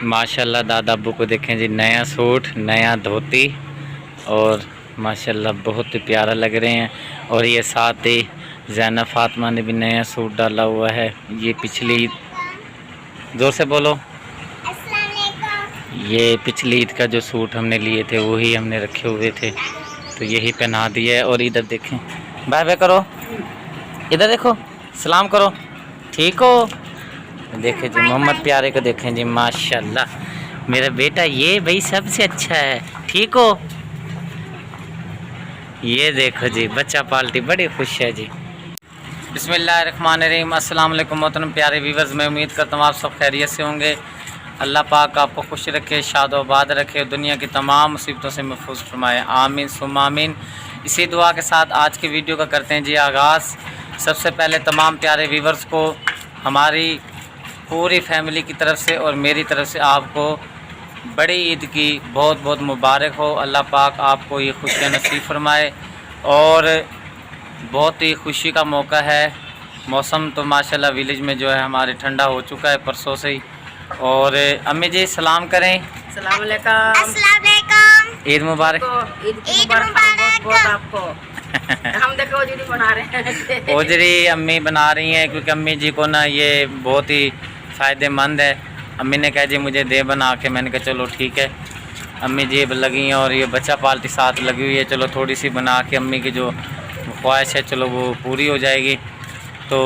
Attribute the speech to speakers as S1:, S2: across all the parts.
S1: माशाल्लाह दादा अब्बू को देखें जी, नया सूट नया धोती और माशाल्लाह बहुत ही प्यारा लग रहे हैं। और ये साथ ही ज़ैनब फातिमा ने भी नया सूट डाला हुआ है। ये पिछली जोर से बोलो, ये पिछली ईद का जो सूट हमने लिए थे वही हमने रखे हुए थे, तो यही पहना दिया है। और इधर देखें, बाय बाय करो, इधर देखो, सलाम करो, ठीक हो। देखें जी मोहम्मद प्यारे को देखें जी, माशाल्लाह मेरा बेटा ये भाई सबसे अच्छा है, ठीक हो। ये देखो जी बच्चा पार्टी बड़ी खुश है जी। बिस्मिल्लाहिर्रहमानिर्रहीम, अस्सलाम वालेकुम मोहतरम प्यारे व्यूवर्स, मैं उम्मीद करता हूँ आप सब खैरियत से होंगे। अल्लाह पाक आपको खुश रखे, शादोबाद रखे, दुनिया की तमाम मुसीबतों से महफूज फरमाए, आमीन सुम्मा आमीन। इसी दुआ के साथ आज की वीडियो का करते हैं जी आगाज़। सबसे पहले तमाम प्यारे व्यूवर्स को हमारी पूरी फैमिली की तरफ से और मेरी तरफ से आपको बड़ी ईद की बहुत बहुत मुबारक हो। अल्लाह पाक आपको ये खुशियाँ नसीब फरमाए। और बहुत ही खुशी का मौका है, मौसम तो माशाल्लाह विलेज में जो है हमारे ठंडा हो चुका है परसों से ही। और अम्मी जी सलाम करें।
S2: अस्सलाम वालेकुम।
S1: ईद मुबारक।
S2: ईद मुबारक बहुत आपको। हम देखो ओजरी बना रहे हैं।
S1: ओजरी अम्मी बना रही हैं क्योंकि अम्मी जी को ना ये बहुत ही फ़ायदेमंद है। अम्मी ने कहा जी मुझे दे बना के, मैंने कहा चलो ठीक है। अम्मी जी लगी हैं और ये बच्चा पार्टी साथ लगी हुई है, चलो थोड़ी सी बना के अम्मी की जो ख्वाहिश है चलो वो पूरी हो जाएगी। तो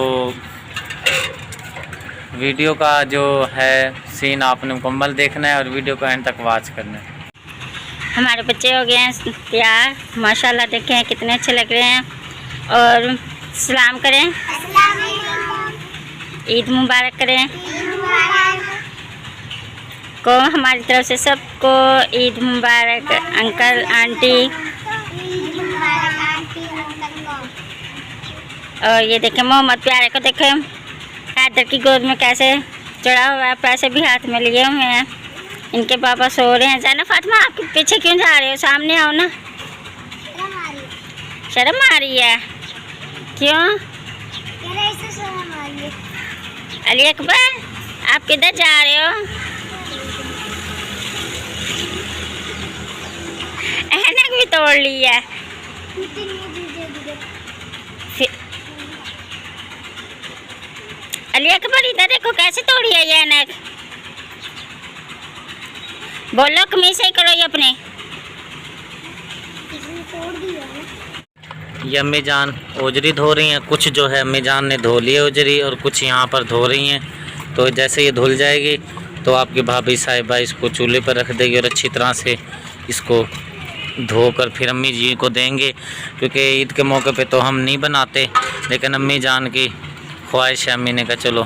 S1: वीडियो का जो है सीन आपने मुकम्मल देखना है और वीडियो को एंड तक वॉच करना है।
S3: हमारे बच्चे हो गए हैं तैयार, माशाल्लाह देखें कितने अच्छे लग रहे हैं। और सलाम करें, ईद मुबारक करें को हमारी तरफ से सबको ईद मुबारक। अंकल आंटी, और ये देखें मोहम्मद प्यारे को देखें हैदर की गोद में कैसे चढ़ा हुआ है, पैसे भी हाथ में लिए हुए हैं। इनके पापा सो रहे हैं। ज़ैनब फातिमा आप पीछे क्यों जा रहे हो, सामने आओ ना। शर्म आ रही है क्यों? अली अकबर आप किधर जा रहे हो? ऐनक भी तोड़ ली है। अली अकबर इधर देखो कैसे तोड़ी है ये ऐनक। बोलो कमीज सही करो ये अपने।
S1: ये अम्मी जान ओजरी धो रही हैं, कुछ जो है अम्मी जान ने धो ली है ओजरी और कुछ यहाँ पर धो रही हैं। तो जैसे ये धुल जाएगी तो आपकी भाभी साहिबा इसको चूल्हे पर रख देगी और अच्छी तरह से इसको धोकर फिर अम्मी जी को देंगे, क्योंकि ईद के मौके पे तो हम नहीं बनाते, लेकिन अम्मी जान की ख्वाहिश है। अम्मी ने कहा चलो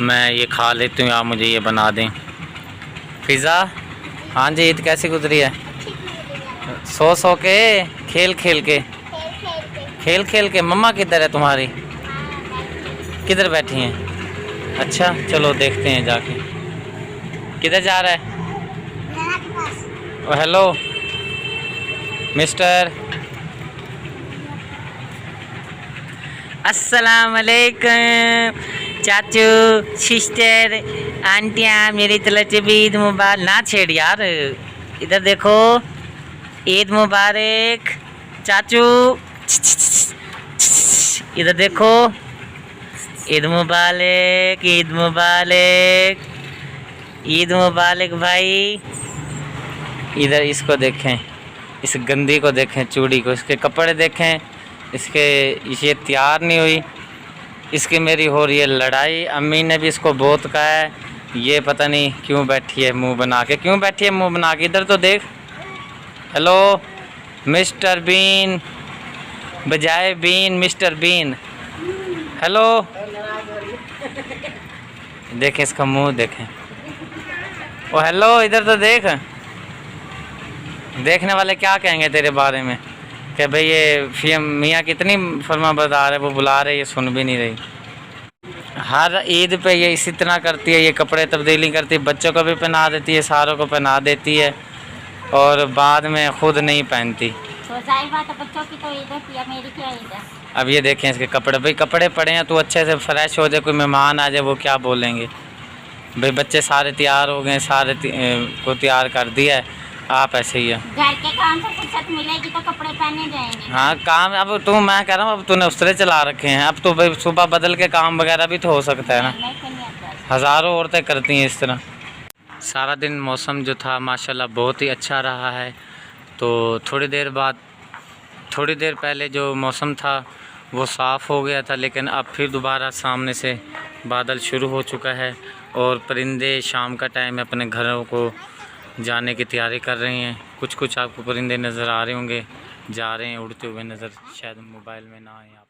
S1: मैं ये खा लेती हूँ, आप मुझे ये बना दें पिज़्ज़ा। हाँ जी, ईद कैसी गुजरी है? सो के खेल खेल के। मम्मा किधर है तुम्हारी, किधर बैठी हैं? अच्छा चलो देखते हैं जाके, किधर जा रहा है? ओ हेलो मिस्टर, अस्सलाम वालेकुम चाचू सिस्टर आंटियाँ, मेरी तरफ से भी ईद मुबारक। ना छेड़ यार, इधर देखो, ईद मुबारक चाचू, इधर देखो, ईद मुबारक, ईद मुबारक, ईद मुबारक भाई। इधर इसको देखें, इस गंदी को देखें, चूड़ी को, इसके कपड़े देखें, इसके ये तैयार नहीं हुई, इसकी मेरी हो रही है लड़ाई। अम्मी ने भी इसको बहुत कहा है, ये पता नहीं क्यों बैठी है मुंह बना के, क्यों बैठी है मुंह बना के। इधर तो देख, हेलो मिस्टर बीन, बजाय बीन मिस्टर बीन, हेलो। देखें इसका मुंह देखें, ओ हेलो इधर तो देख। देखने वाले क्या कहेंगे तेरे बारे में कि भाई ये मियाँ कितनी फरमाबरदार है, वो बुला रहे ये सुन भी नहीं रही। हर ईद पे ये इसी तरह करती है, ये कपड़े तब्दीली करती है, बच्चों को भी पहना देती है, सारों को पहना देती है और बाद में खुद नहीं पहनती।
S3: तो जाहिर बात है बच्चों की तो ईद होती है, मेरी क्या ईद है।
S1: अब ये देखें इसके कपड़े, भाई कपड़े पड़े हैं तो अच्छे से फ्रेश हो जाए, कोई मेहमान आ जाए वो क्या बोलेंगे। भाई बच्चे सारे तैयार हो गए, सारे को तैयार कर दिया है। आप ऐसे ही है,
S3: घर के काम से फुर्सत मिलेगी तो कपड़े पहने जाएंगे।
S1: हाँ काम अब तू, मैं कह रहा हूँ अब तूने उसरे चला रखे हैं, अब तो भाई सुबह बदल के काम वगैरह भी तो हो सकता है ना।
S3: नहीं करनी आता।
S1: हज़ारों औरतें करती हैं इस तरह। सारा दिन मौसम जो था माशाल्लाह बहुत ही अच्छा रहा है। तो थोड़ी देर पहले जो मौसम था वो साफ़ हो गया था, लेकिन अब फिर दोबारा सामने से बादल शुरू हो चुका है और परिंदे शाम का टाइम है अपने घरों को जाने की तैयारी कर रहे हैं। कुछ आपको परिंदे नज़र आ रहे होंगे, जा रहे हैं उड़ते हुए नज़र, शायद मोबाइल में ना आए आप।